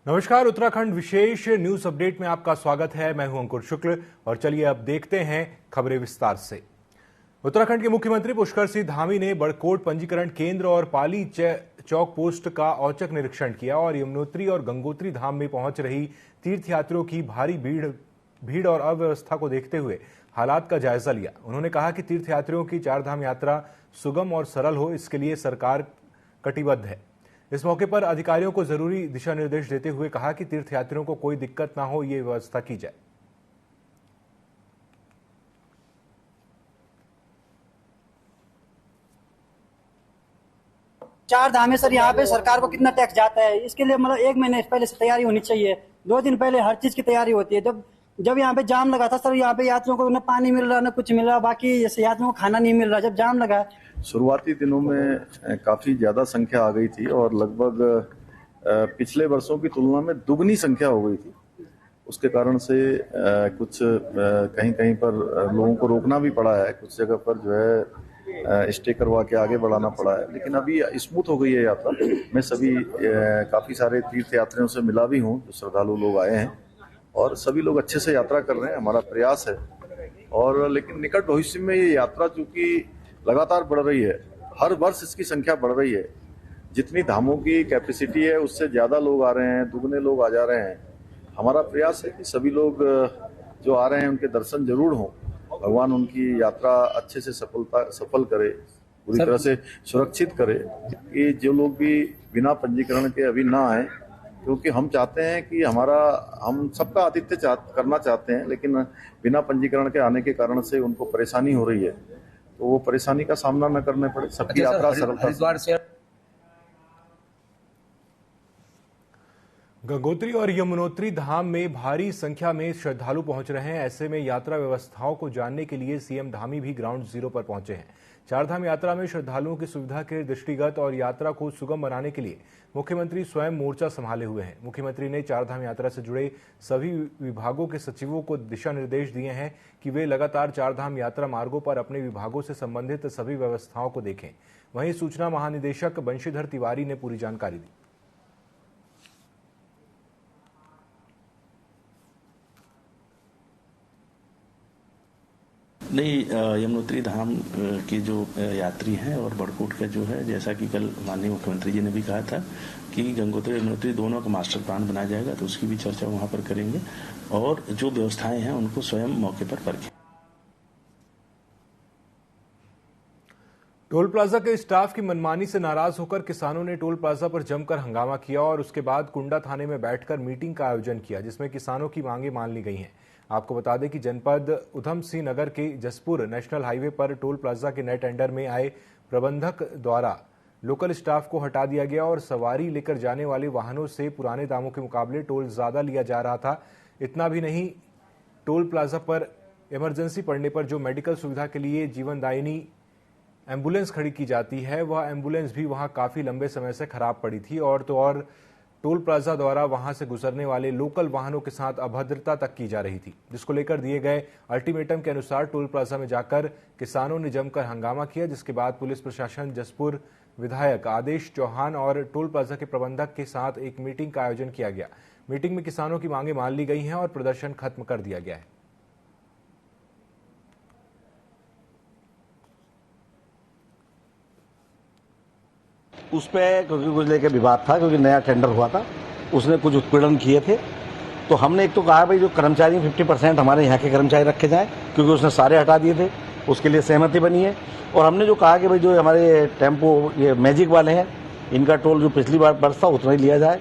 नमस्कार, उत्तराखंड विशेष news update में आपका स्वागत है। मैं हूं अंकुर शुक्ल और चलिए अब देखते हैं खबरें विस्तार से। उत्तराखंड के मुख्यमंत्री पुष्कर सिंह धामी ने बड़कोट पंजीकरण केंद्र और पाली चौक पोस्ट का औचक निरीक्षण किया और यमुनोत्री और गंगोत्री धाम में पहुंच रही तीर्थयात्रियों की भारी भीड़ और अव्यवस्था को देखते हुए हालात का जायजा लिया। उन्होंने कहा कि तीर्थयात्रियों की चारधाम यात्रा सुगम और सरल हो, इसके लिए सरकार कटिबद्ध है। इस मौके पर अधिकारियों को जरूरी दिशा निर्देश देते हुए कहा कि तीर्थयात्रियों को कोई दिक्कत न हो, ये व्यवस्था की जाए। चार धाम है सर, यहाँ पे सरकार को कितना टैक्स जाता है, इसके लिए मतलब 1 महीने पहले से तैयारी होनी चाहिए। 2 दिन पहले हर चीज की तैयारी होती है। जब यहाँ पे जाम लगा था सर, यहाँ पे यात्रियों को न पानी मिल रहा न कुछ मिल रहा, बाकी जैसे यात्रियों को खाना नहीं मिल रहा। जब जाम लगा, शुरुआती दिनों में काफी ज्यादा संख्या आ गई थी और लगभग पिछले वर्षों की तुलना में दुगनी संख्या हो गई थी। उसके कारण से कुछ कहीं कहीं पर लोगों को रोकना भी पड़ा है, कुछ जगह पर जो है स्टे करवा के आगे बढ़ाना पड़ा है, लेकिन अभी स्मूथ हो गई है यात्रा। मैं सभी काफी सारे तीर्थ यात्रियों से मिला भी हूँ, जो श्रद्धालु लोग आए हैं, और सभी लोग अच्छे से यात्रा कर रहे हैं। हमारा प्रयास है और लेकिन निकट भविष्य में ये यात्रा चूंकि लगातार बढ़ रही है, हर वर्ष इसकी संख्या बढ़ रही है। जितनी धामों की कैपेसिटी है उससे ज्यादा लोग आ रहे हैं, दुगने लोग आ जा रहे हैं। हमारा प्रयास है कि सभी लोग जो आ रहे हैं उनके दर्शन जरूर हों, भगवान उनकी यात्रा अच्छे से सफल करे, पूरी तरह से सुरक्षित करे। कि जो लोग भी बिना पंजीकरण के अभी ना आए, क्योंकि हम चाहते हैं कि हम सबका आतिथ्य करना चाहते हैं, लेकिन बिना पंजीकरण के आने के कारण से उनको परेशानी हो रही है, तो वो परेशानी का सामना न करने पड़े, सबकी यात्रा सरलता से। गंगोत्री और यमुनोत्री धाम में भारी संख्या में श्रद्धालु पहुंच रहे हैं। ऐसे में यात्रा व्यवस्थाओं को जानने के लिए सीएम धामी भी ग्राउंड जीरो पर पहुंचे हैं। चारधाम यात्रा में श्रद्धालुओं की सुविधा के दृष्टिगत और यात्रा को सुगम बनाने के लिए मुख्यमंत्री स्वयं मोर्चा संभाले हुए हैं। मुख्यमंत्री ने चारधाम यात्रा से जुड़े सभी विभागों के सचिवों को दिशा निर्देश दिए हैं कि वे लगातार चारधाम यात्रा मार्गों पर अपने विभागों से संबंधित सभी व्यवस्थाओं को देखें। वहीं सूचना महानिदेशक बंशीधर तिवारी ने पूरी जानकारी दी। नहीं, यमुनोत्री धाम की जो यात्री हैं और बड़कोट का जो है, जैसा कि कल माननीय मुख्यमंत्री जी ने भी कहा था कि गंगोत्री यमुनोत्री दोनों का मास्टर प्लान बनाया जाएगा, तो उसकी भी चर्चा वहां पर करेंगे और जो व्यवस्थाएं हैं उनको स्वयं मौके पर परखें। टोल प्लाजा के स्टाफ की मनमानी से नाराज होकर किसानों ने टोल प्लाजा पर जमकर हंगामा किया और उसके बाद कुंडा थाने में बैठकर मीटिंग का आयोजन किया, जिसमें किसानों की मांगे मान ली गई हैं। आपको बता दें कि जनपद उधम सिंह नगर के जसपुर नेशनल हाईवे पर टोल प्लाजा के नए टेंडर में आए प्रबंधक द्वारा लोकल स्टाफ को हटा दिया गया और सवारी लेकर जाने वाले वाहनों से पुराने दामों के मुकाबले टोल ज्यादा लिया जा रहा था। इतना भी नहीं, टोल प्लाजा पर इमरजेंसी पड़ने पर जो मेडिकल सुविधा के लिए जीवनदायिनी एम्बुलेंस खड़ी की जाती है, वह एम्बुलेंस भी वहां काफी लंबे समय से खराब पड़ी थी और टोल प्लाजा द्वारा वहां से गुजरने वाले लोकल वाहनों के साथ अभद्रता तक की जा रही थी, जिसको लेकर दिए गए अल्टीमेटम के अनुसार टोल प्लाजा में जाकर किसानों ने जमकर हंगामा किया, जिसके बाद पुलिस प्रशासन, जसपुर विधायक आदेश चौहान और टोल प्लाजा के प्रबंधक के साथ एक मीटिंग का आयोजन किया गया। मीटिंग में किसानों की मांगे मान ली गई हैं और प्रदर्शन खत्म कर दिया गया है। उस पर क्योंकि कुछ लेके विवाद था, क्योंकि नया टेंडर हुआ था, उसने कुछ उत्पीड़न किए थे। तो हमने एक तो कहा भाई जो कर्मचारी 50% हमारे यहाँ के कर्मचारी रखे जाएं, क्योंकि उसने सारे हटा दिए थे, उसके लिए सहमति बनी है। और हमने जो कहा कि भाई जो हमारे टेम्पो ये मैजिक वाले हैं, इनका टोल जो पिछली बार बरस था उतना ही लिया जाए,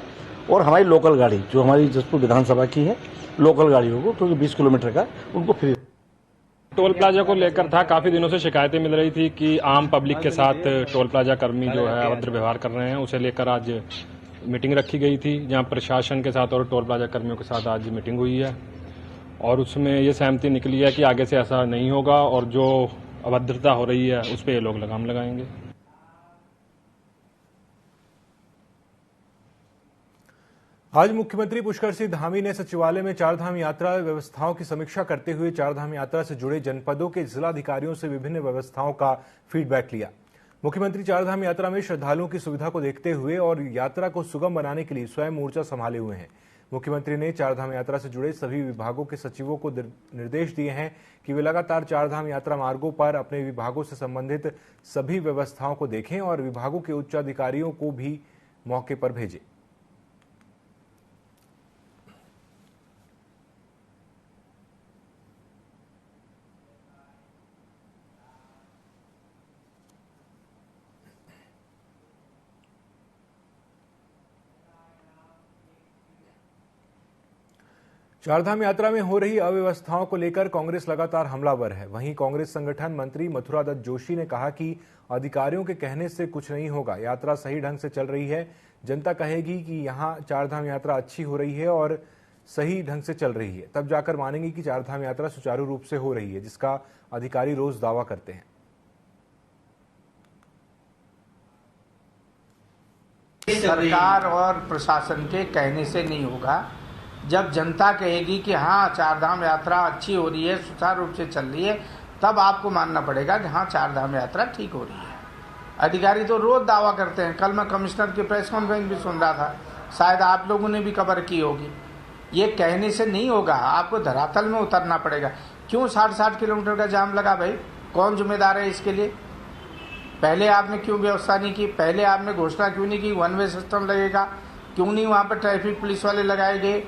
और हमारी लोकल गाड़ी जो हमारी जसपुर विधानसभा की है, लोकल गाड़ियों को क्योंकि 20 किलोमीटर का, उनको फ्री। टोल प्लाजा को लेकर था, काफी दिनों से शिकायतें मिल रही थी कि आम पब्लिक के साथ टोल प्लाजा कर्मी जो है अभद्र व्यवहार कर रहे हैं। उसे लेकर आज मीटिंग रखी गई थी, जहां प्रशासन के साथ और टोल प्लाजा कर्मियों के साथ आज मीटिंग हुई है और उसमें ये सहमति निकली है कि आगे से ऐसा नहीं होगा और जो अभद्रता हो रही है उस पर ये लोग लगाम लगाएंगे। आज मुख्यमंत्री पुष्कर सिंह धामी ने सचिवालय में चारधाम यात्रा व्यवस्थाओं की समीक्षा करते हुए चारधाम यात्रा से जुड़े जनपदों के जिलाधिकारियों से विभिन्न व्यवस्थाओं का फीडबैक लिया। मुख्यमंत्री चारधाम यात्रा में श्रद्धालुओं की सुविधा को देखते हुए और यात्रा को सुगम बनाने के लिए स्वयं मोर्चा संभाले हुए हैं। मुख्यमंत्री ने चारधाम यात्रा से जुड़े सभी विभागों के सचिवों को निर्देश दिए हैं कि वे लगातार चारधाम यात्रा मार्गों पर अपने विभागों से संबंधित सभी व्यवस्थाओं को देखें और विभागों के उच्च अधिकारियों को भी मौके पर भेजें। चारधाम यात्रा में हो रही अव्यवस्थाओं को लेकर कांग्रेस लगातार हमलावर है। वहीं कांग्रेस संगठन मंत्री मथुरा दत्त जोशी ने कहा कि अधिकारियों के कहने से कुछ नहीं होगा, यात्रा सही ढंग से चल रही है। जनता कहेगी कि यहां चारधाम यात्रा अच्छी हो रही है और सही ढंग से चल रही है, तब जाकर मानेंगे कि चारधाम यात्रा सुचारू रूप से हो रही है, जिसका अधिकारी रोज दावा करते हैं। सरकार और प्रशासन के कहने से नहीं होगा। जब जनता कहेगी कि हाँ चारधाम यात्रा अच्छी हो रही है, सुचारू रूप से चल रही है, तब आपको मानना पड़ेगा कि हाँ चारधाम यात्रा ठीक हो रही है। अधिकारी तो रोज दावा करते हैं। कल मैं कमिश्नर की प्रेस कॉन्फ्रेंस भी सुन रहा था, शायद आप लोगों ने भी कवर की होगी। ये कहने से नहीं होगा, आपको धरातल में उतरना पड़ेगा। क्यों 60-60 किलोमीटर का जाम लगा भाई? कौन जिम्मेदार है इसके लिए? पहले आपने क्यों व्यवस्था नहीं की? पहले आपने घोषणा क्यों नहीं की 1 वे सिस्टम लगेगा? क्यों नहीं वहां पर ट्रैफिक पुलिस वाले लगाए गए?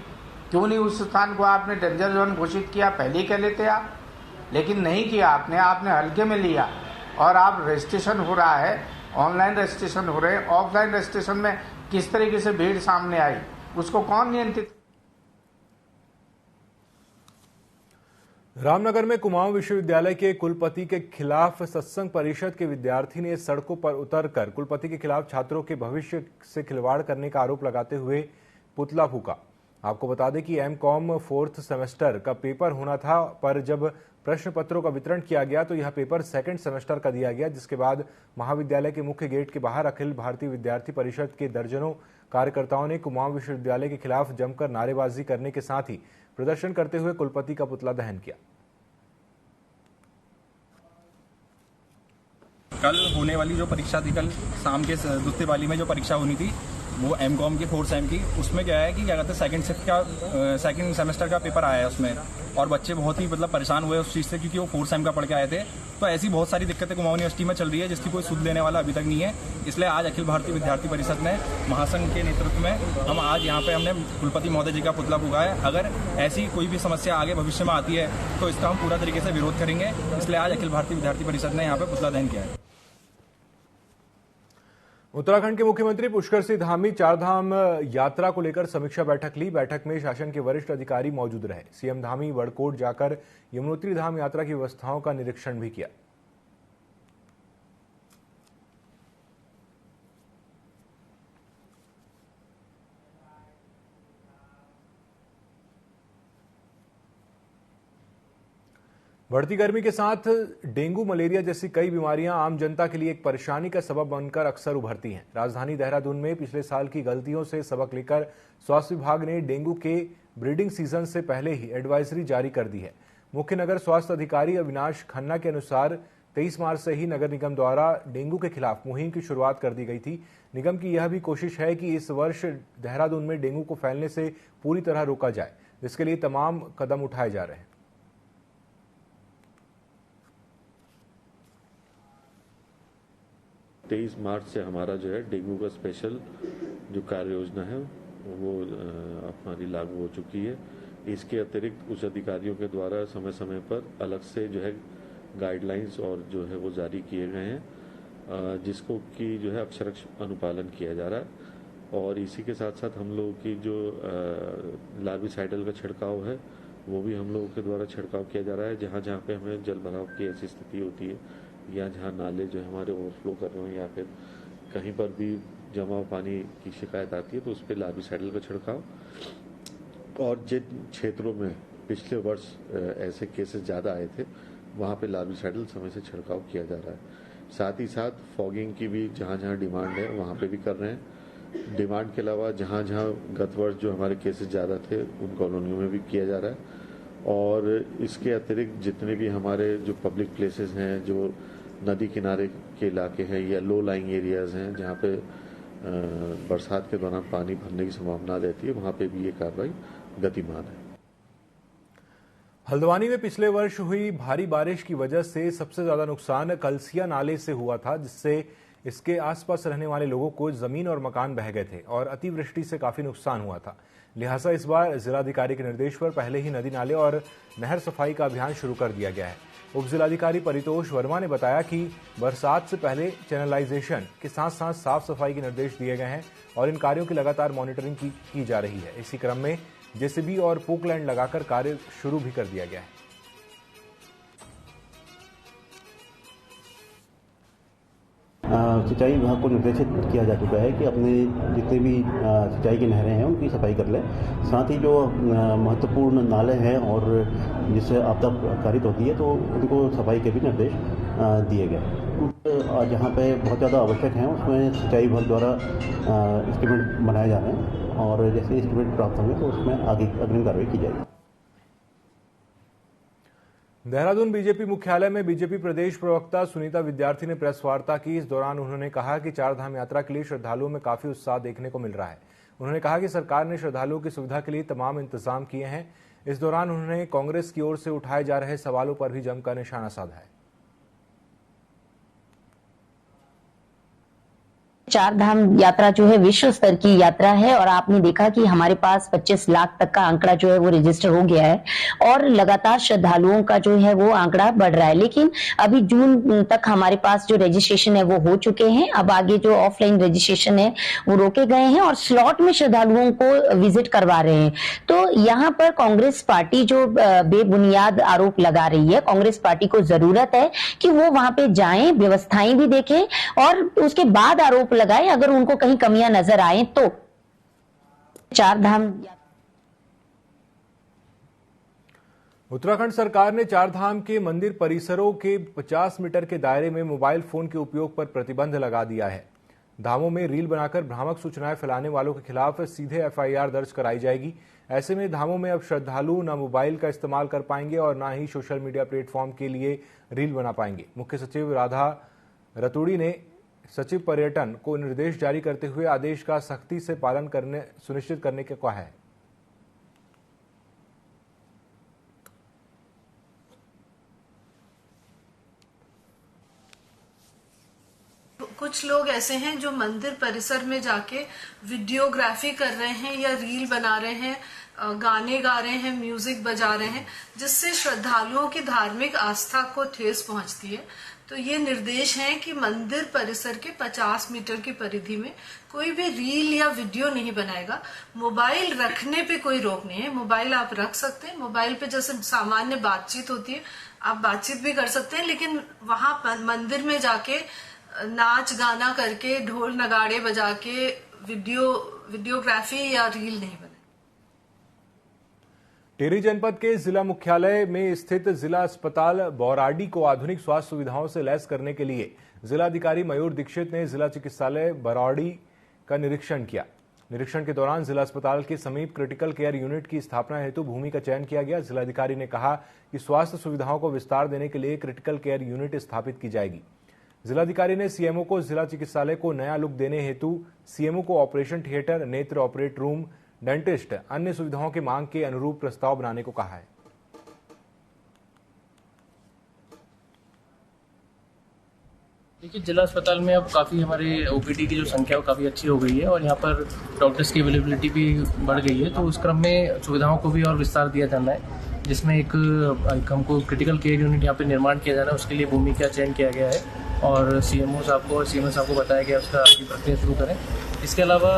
क्यों नहीं उस स्थान को आपने डेंजर जोन घोषित किया? पहले ही कह लेते आप, लेकिन नहीं किया आपने हल्के में लिया। और आप रजिस्ट्रेशन हो रहा है, ऑनलाइन रजिस्ट्रेशन हो रहे हैं, ऑफलाइन रजिस्ट्रेशन में किस तरीके से भीड़ सामने आई, उसको कौन नियंत्रित? रामनगर में कुमाऊं विश्वविद्यालय के कुलपति के खिलाफ सत्संग परिषद के विद्यार्थी ने सड़कों पर उतरकर कुलपति के खिलाफ छात्रों के भविष्य से खिलवाड़ करने का आरोप लगाते हुए पुतला फूका। आपको बता दें कि एमकॉम 4th सेमेस्टर का पेपर होना था, पर जब प्रश्न पत्रों का वितरण किया गया तो यह पेपर 2nd सेमेस्टर का दिया गया, जिसके बाद महाविद्यालय के मुख्य गेट के बाहर अखिल भारतीय विद्यार्थी परिषद के दर्जनों कार्यकर्ताओं ने कुमाऊं विश्वविद्यालय के खिलाफ जमकर नारेबाजी करने के साथ ही प्रदर्शन करते हुए कुलपति का पुतला दहन किया। कल होने वाली जो परीक्षा थी, कल शाम के दूसरे वाली में जो परीक्षा होनी थी वो एमकॉम की 4th सेम की, उसमें क्या है कि क्या कहते हैं 2nd सेमेस्टर का पेपर आया है उसमें, और बच्चे बहुत ही परेशान हुए उस चीज़ से, क्योंकि वो 4th सेम का पढ़ के आए थे। तो ऐसी बहुत सारी दिक्कतें कुमाऊं यूनिवर्सिटी में चल रही है जिसकी कोई सुध लेने वाला अभी तक नहीं है। इसलिए आज अखिल भारतीय विद्यार्थी परिषद ने महासंघ के नेतृत्व में हम आज यहाँ पे हमने कुलपति महोदय जी का पुतला फूका है। अगर ऐसी कोई भी समस्या आगे भविष्य में आती है तो इसका हम पूरा तरीके से विरोध करेंगे। इसलिए आज अखिल भारतीय विद्यार्थी परिषद ने यहाँ पे पुतला दहन किया है। उत्तराखंड के मुख्यमंत्री पुष्कर सिंह धामी चारधाम यात्रा को लेकर समीक्षा बैठक ली। बैठक में शासन के वरिष्ठ अधिकारी मौजूद रहे। सीएम धामी बड़कोट जाकर यमुनोत्री धाम यात्रा की व्यवस्थाओं का निरीक्षण भी किया। बढ़ती गर्मी के साथ डेंगू, मलेरिया जैसी कई बीमारियां आम जनता के लिए एक परेशानी का सबब बनकर अक्सर उभरती हैं। राजधानी देहरादून में पिछले साल की गलतियों से सबक लेकर स्वास्थ्य विभाग ने डेंगू के ब्रीडिंग सीजन से पहले ही एडवाइजरी जारी कर दी है। मुख्य नगर स्वास्थ्य अधिकारी अविनाश खन्ना के अनुसार 23 मार्च से ही नगर निगम द्वारा डेंगू के खिलाफ मुहिम की शुरुआत कर दी गई थी। निगम की यह भी कोशिश है कि इस वर्ष देहरादून में डेंगू को फैलने से पूरी तरह रोका जाए, जिसके लिए तमाम कदम उठाए जा रहे हैं। तेईस मार्च से हमारा जो है डेंगू का स्पेशल जो कार्य योजना है वो हमारी लागू हो चुकी है। इसके अतिरिक्त उच्च अधिकारियों के द्वारा समय समय पर अलग से जो है गाइडलाइंस और जो है वो जारी किए गए हैं, जिसको कि जो है अक्षरश अनुपालन किया जा रहा है। और इसी के साथ साथ हम लोगों की जो लार्विसाइडल का छिड़काव है वो भी हम लोगों के द्वारा छिड़काव किया जा रहा है। जहाँ जहाँ पे हमें जल भराव की ऐसी स्थिति होती है या जहाँ नाले जो हमारे ओवरफ्लो कर रहे हैं या फिर कहीं पर भी जमाव पानी की शिकायत आती है तो उस पर लार्विसाइडल का छिड़काव। और जिन क्षेत्रों में पिछले वर्ष ऐसे केसेस ज़्यादा आए थे वहाँ पे लार्विसाइडल समय से छिड़काव किया जा रहा है। साथ ही साथ फॉगिंग की भी जहाँ जहाँ डिमांड है वहाँ पे भी कर रहे हैं। डिमांड के अलावा जहाँ जहाँ गत वर्ष जो हमारे केसेस ज़्यादा थे उन कॉलोनियों में भी किया जा रहा है। और इसके अतिरिक्त जितने भी हमारे जो पब्लिक प्लेसेस हैं, जो नदी किनारे के इलाके हैं या लो लाइंग एरियाज हैं जहाँ पे बरसात के दौरान पानी भरने की संभावना रहती है, वहाँ पे भी ये कार्रवाई गतिमान है। हल्द्वानी में पिछले वर्ष हुई भारी बारिश की वजह से सबसे ज्यादा नुकसान कलसिया नाले से हुआ था, जिससे इसके आसपास रहने वाले लोगों को जमीन और मकान बह गए थे और अतिवृष्टि से काफी नुकसान हुआ था। लिहाजा इस बार जिलाधिकारी के निर्देश पर पहले ही नदी नाले और नहर सफाई का अभियान शुरू कर दिया गया है। उप जिलाधिकारी परितोष वर्मा ने बताया कि बरसात से पहले चैनलाइजेशन के साथ साथ साफ सफाई के निर्देश दिए गए हैं और इन कार्यों की लगातार मॉनिटरिंग की जा रही है। इसी क्रम में जेसीबी और पोकलैंड लगाकर कार्य शुरू भी कर दिया गया है। सिंचाई विभाग को निर्देशित किया जा चुका है कि अपने जितने भी सिंचाई की नहरें हैं उनकी सफाई कर लें। साथ ही जो महत्वपूर्ण नाले हैं और जिससे आपदा कारित होती है तो उनको सफाई के भी निर्देश दिए गए। जहाँ पे बहुत ज़्यादा आवश्यक हैं उसमें सिंचाई विभाग द्वारा एस्टीमेट बनाए जा रहे हैं और जैसे एस्टीमेट प्राप्त होंगे तो उसमें आगे अग्रिम कार्रवाई की जाएगी। देहरादून बीजेपी मुख्यालय में बीजेपी प्रदेश प्रवक्ता सुनीता विद्यार्थी ने प्रेस वार्ता की। इस दौरान उन्होंने कहा कि चारधाम यात्रा के लिए श्रद्धालुओं में काफी उत्साह देखने को मिल रहा है। उन्होंने कहा कि सरकार ने श्रद्धालुओं की सुविधा के लिए तमाम इंतजाम किए हैं। इस दौरान उन्होंने कांग्रेस की ओर से उठाए जा रहे सवालों पर भी जमकर निशाना साधा है। चारधाम यात्रा जो है विश्व स्तर की यात्रा है और आपने देखा कि हमारे पास 25 लाख तक का आंकड़ा जो है वो रजिस्टर हो गया है और लगातार श्रद्धालुओं का जो है वो आंकड़ा बढ़ रहा है। लेकिन अभी जून तक हमारे पास जो रजिस्ट्रेशन है वो हो चुके हैं। अब आगे जो ऑफलाइन रजिस्ट्रेशन है वो रोके गए हैं और स्लॉट में श्रद्धालुओं को विजिट करवा रहे हैं। तो यहाँ पर कांग्रेस पार्टी जो बेबुनियाद आरोप लगा रही है, कांग्रेस पार्टी को जरूरत है कि वो वहां पे जाएं, व्यवस्थाएं भी देखें और उसके बाद आरोप लगाए अगर उनको कहीं कमियां नजर आए तो। चारधाम उत्तराखंड सरकार ने चारधाम के मंदिर परिसरों के 50 मीटर के दायरे में मोबाइल फोन के उपयोग पर प्रतिबंध लगा दिया है। धामों में रील बनाकर भ्रामक सूचनाएं फैलाने वालों के खिलाफ सीधे एफआईआर दर्ज कराई जाएगी। ऐसे में धामों में अब श्रद्धालु न मोबाइल का इस्तेमाल कर पाएंगे और न ही सोशल मीडिया प्लेटफॉर्म के लिए रील बना पाएंगे। मुख्य सचिव राधा रतूड़ी ने सचिव पर्यटन को निर्देश जारी करते हुए आदेश का सख्ती से पालन सुनिश्चित करने को कहा है। कुछ लोग ऐसे हैं जो मंदिर परिसर में जाके वीडियोग्राफी कर रहे हैं या रील बना रहे हैं, गाने गा रहे हैं, म्यूजिक बजा रहे हैं, जिससे श्रद्धालुओं की धार्मिक आस्था को ठेस पहुंचती है। तो ये निर्देश है कि मंदिर परिसर के 50 मीटर की परिधि में कोई भी रील या वीडियो नहीं बनाएगा। मोबाइल रखने पे कोई रोक नहीं है, मोबाइल आप रख सकते हैं। मोबाइल पे जैसे सामान्य बातचीत होती है आप बातचीत भी कर सकते हैं, लेकिन वहां मंदिर में जाके नाच गाना करके ढोल नगाड़े बजा के वीडियोग्राफी या रील नहीं बनाए। टिहरी जनपद के जिला मुख्यालय में स्थित जिला अस्पताल बौराडी को आधुनिक स्वास्थ्य सुविधाओं से लैस करने के लिए जिलाधिकारी मयूर दीक्षित ने जिला चिकित्सालय बौराडी का निरीक्षण किया। निरीक्षण के दौरान जिला अस्पताल के समीप क्रिटिकल केयर यूनिट की स्थापना हेतु भूमि का चयन किया गया। जिलाधिकारी ने कहा कि स्वास्थ्य सुविधाओं को विस्तार देने के लिए क्रिटिकल केयर यूनिट स्थापित की जाएगी। जिलाधिकारी ने सीएमओ को जिला चिकित्सालय को नया लुक देने हेतु सीएमओ को ऑपरेशन थिएटर, नेत्र ऑपरेट रूम, डेंटिस्ट, अन्य सुविधाओं की मांग के अनुरूप प्रस्ताव बनाने को कहा है। देखिए, जिला अस्पताल में अब काफ़ी हमारे ओपीडी की जो संख्या है काफ़ी अच्छी हो गई है और यहाँ पर डॉक्टर्स की अवेलेबिलिटी भी बढ़ गई है। तो उस क्रम में सुविधाओं को भी और विस्तार दिया जाना है, जिसमें एक हमको क्रिटिकल केयर यूनिट यहाँ पे निर्माण किया जाना है। उसके लिए भूमि का चयन किया गया है और सीएमओ साहब को और सीएमओ साहब को बताया गया उसका आगे प्रक्रिया शुरू करें। इसके अलावा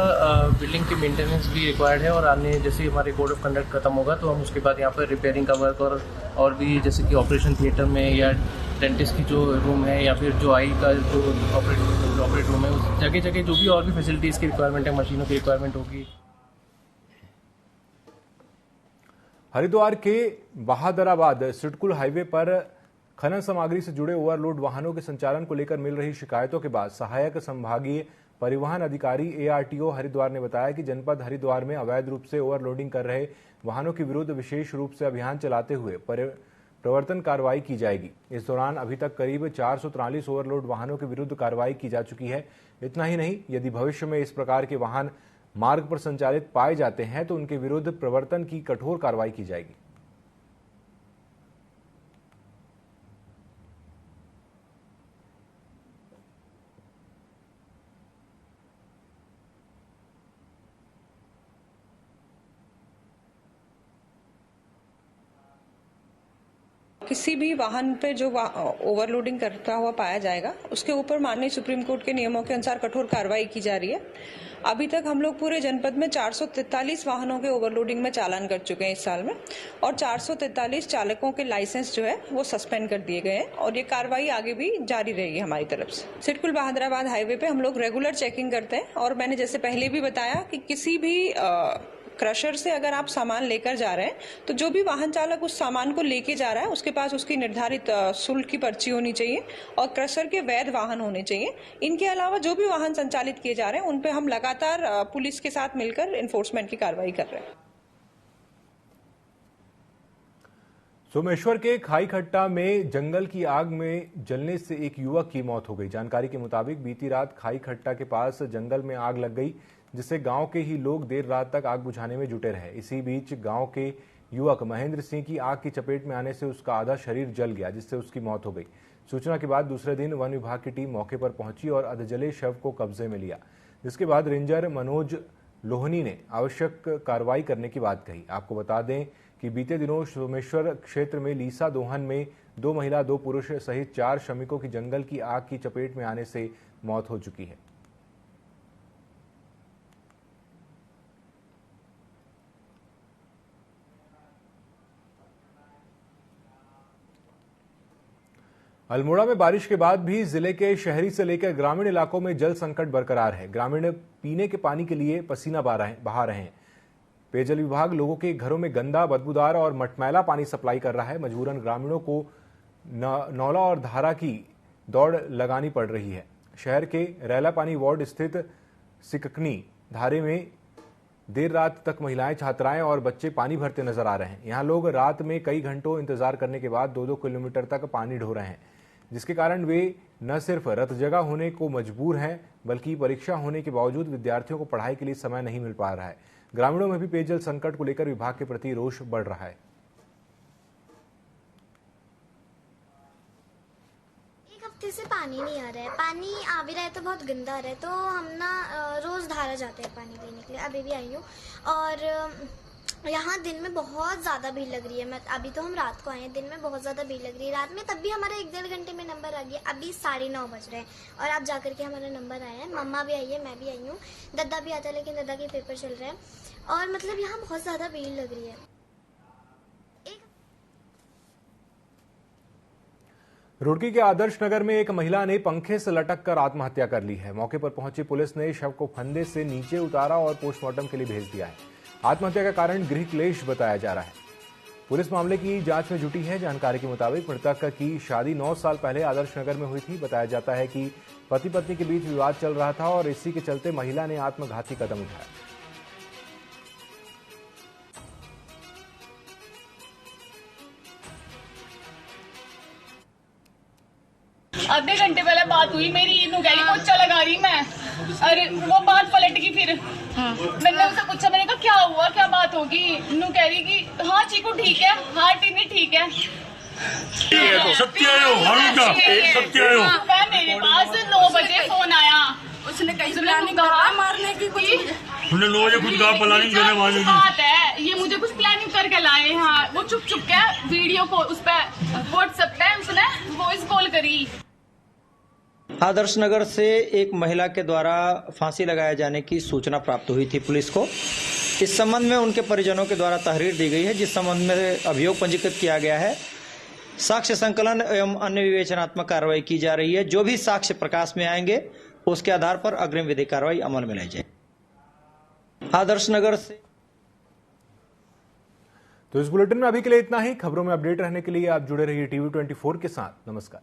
बिल्डिंग की मेंटेनेंस भी रिक्वायर्ड है और आने जैसे हमारे कोड ऑफ कंडक्ट खत्म होगा तो हम उसके बाद यहाँ पर रिपेयरिंग का वर्क और भी जैसे कि ऑपरेशन थिएटर में या डेंटिस्ट की जो रूम है या फिर जो आई का जो ऑपरेट रूम है उस जगह जगह जो भी और भी फैसिलिटीज़ की रिक्वायरमेंट है, मशीनों की रिक्वायरमेंट होगी। हरिद्वार के बहादुराबाद सिडकुल हाईवे पर खनन सामग्री से जुड़े ओवरलोड वाहनों के संचालन को लेकर मिल रही शिकायतों के बाद सहायक संभागीय परिवहन अधिकारी एआरटीओ हरिद्वार ने बताया कि जनपद हरिद्वार में अवैध रूप से ओवरलोडिंग कर रहे वाहनों के विरुद्ध विशेष रूप से अभियान चलाते हुए प्रवर्तन कार्रवाई की जाएगी। इस दौरान अभी तक करीब 443 ओवरलोड वाहनों के विरुद्ध कार्रवाई की जा चुकी है। इतना ही नहीं, यदि भविष्य में इस प्रकार के वाहन मार्ग पर संचालित पाए जाते हैं तो उनके विरुद्ध प्रवर्तन की कठोर कार्रवाई की जाएगी। किसी भी वाहन पे जो ओवरलोडिंग करता हुआ पाया जाएगा उसके ऊपर माननीय सुप्रीम कोर्ट के नियमों के अनुसार कठोर कार्रवाई की जा रही है। अभी तक हम लोग पूरे जनपद में 443 वाहनों के ओवरलोडिंग में चालान कर चुके हैं इस साल में, और 443 चालकों के लाइसेंस जो है वो सस्पेंड कर दिए गए हैं, और ये कार्रवाई आगे भी जारी रहेगी हमारी तरफ से। सिडकुल बहादुराबाद हाईवे पे हम लोग रेगुलर चेकिंग करते हैं, और मैंने जैसे पहले भी बताया कि किसी भी क्रशर से अगर आप सामान लेकर जा रहे हैं तो जो भी वाहन चालक उस सामान को लेके जा रहा है उसके पास उसकी निर्धारित शुल्क की पर्ची होनी चाहिए और क्रशर के वैध वाहन होने चाहिए। इनके अलावा जो भी वाहन संचालित किए जा रहे हैं उन पे हम लगातार पुलिस के साथ मिलकर एनफोर्समेंट की कार्रवाई कर रहे हैं। सोमेश्वर के खाईखट्टा में जंगल की आग में जलने से एक युवक की मौत हो गई। जानकारी के मुताबिक बीती रात खाईखट्टा के पास जंगल में आग लग गई, जिससे गांव के ही लोग देर रात तक आग बुझाने में जुटे रहे। इसी बीच गांव के युवक महेंद्र सिंह की आग की चपेट में आने से उसका आधा शरीर जल गया, जिससे उसकी मौत हो गई। सूचना के बाद दूसरे दिन वन विभाग की टीम मौके पर पहुंची और अधजले शव को कब्जे में लिया, जिसके बाद रेंजर मनोज लोहनी ने आवश्यक कार्रवाई करने की बात कही। आपको बता दें कि बीते दिनों सोमेश्वर क्षेत्र में लीसा दोहन में 2 महिला 2 पुरुष सहित 4 श्रमिकों की जंगल की आग की चपेट में आने से मौत हो चुकी है। अल्मोड़ा में बारिश के बाद भी जिले के शहरी से लेकर ग्रामीण इलाकों में जल संकट बरकरार है। ग्रामीण पीने के पानी के लिए पसीना बहा रहे हैं। पेयजल विभाग लोगों के घरों में गंदा, बदबूदार और मटमैला पानी सप्लाई कर रहा है। मजबूरन ग्रामीणों को नौला और धारा की दौड़ लगानी पड़ रही है। शहर के रैला पानी वार्ड स्थित सिककनी धारे में देर रात तक महिलाएं, छात्राएं और बच्चे पानी भरते नजर आ रहे हैं। यहां लोग रात में कई घंटों इंतजार करने के बाद 2-2 किलोमीटर तक पानी ढो रहे हैं, जिसके कारण वे न सिर्फ रत जगह होने को मजबूर हैं, बल्कि परीक्षा होने के बावजूद विद्यार्थियों को पढ़ाई के लिए समय नहीं मिल पा रहा है। ग्रामीणों में भी पेयजल संकट को लेकर विभाग के प्रति रोष बढ़ रहा है। एक हफ्ते से पानी नहीं आ रहा है, पानी आ भी रहा है तो बहुत गंदा आ रहा है, तो हम ना रोज धारा जाते हैं पानी पीने के लिए। अभी भी आई हूँ और यहाँ दिन में बहुत ज़्यादा भीड़ लग रही है। मैं अभी तो हम रात को आए हैं, दिन में बहुत ज़्यादा भीड़ लग रही है। रात में तब भी हमारा 1-1.5 घंटे में नंबर आ गया। अभी 9:30 बज रहे हैं और अब जाकर के हमारा नंबर आया है। मम्मा भी आई है, मैं भी आई हूँ, दद्दा भी आता है, लेकिन दद्दा के पेपर चल रहे हैं और मतलब यहाँ बहुत ज़्यादा भीड़ लग रही है। रुड़की के आदर्श नगर में एक महिला ने पंखे से लटक कर आत्महत्या कर ली है। मौके पर पहुंची पुलिस ने शव को फंदे से नीचे उतारा और पोस्टमार्टम के लिए भेज दिया है। आत्महत्या का कारण गृह क्लेश बताया जा रहा है। पुलिस मामले की जांच में जुटी है। जानकारी के मुताबिक मृतक की शादी 9 साल पहले आदर्श नगर में हुई थी। बताया जाता है कि पति पत्नी के बीच विवाद चल रहा था और इसी के चलते महिला ने आत्मघाती कदम उठाया। आधे घंटे पहले बात हुई मेरी, इनू कह रही पोछा लगा रही मैं, अरे वो बात पलट गई। फिर मैंने उसे पूछा, मैंने कहा क्या हुआ, क्या बात होगी? इनू कह रही कि हाँ चीकू ठीक है, हाँ टीनी ठीक है। मेरे पास 9 बजे फोन आया, उसने कहीं प्लानिंग मारने की हमने 9 बजे खुद कहा प्लानिंग करने वाले बात है, ये मुझे कुछ प्लानिंग करके लाए। हाँ वो चुप चुप के वीडियो को उस पर व्हाट्सएप पे उसने वॉइस कॉल करी। आदर्श नगर से एक महिला के द्वारा फांसी लगाए जाने की सूचना प्राप्त हुई थी पुलिस को। इस संबंध में उनके परिजनों के द्वारा तहरीर दी गई है, जिस संबंध में अभियोग पंजीकृत किया गया है। साक्ष्य संकलन एवं अन्य विवेचनात्मक कार्रवाई की जा रही है। जो भी साक्ष्य प्रकाश में आएंगे उसके आधार पर अग्रिम विधिक कार्रवाई अमल में लाई जाएगी। आदर्श नगर से तो इस बुलेटिन में अभी के लिए इतना ही। खबरों में अपडेट रहने के लिए आप जुड़े रहिए TV24 के साथ। नमस्कार।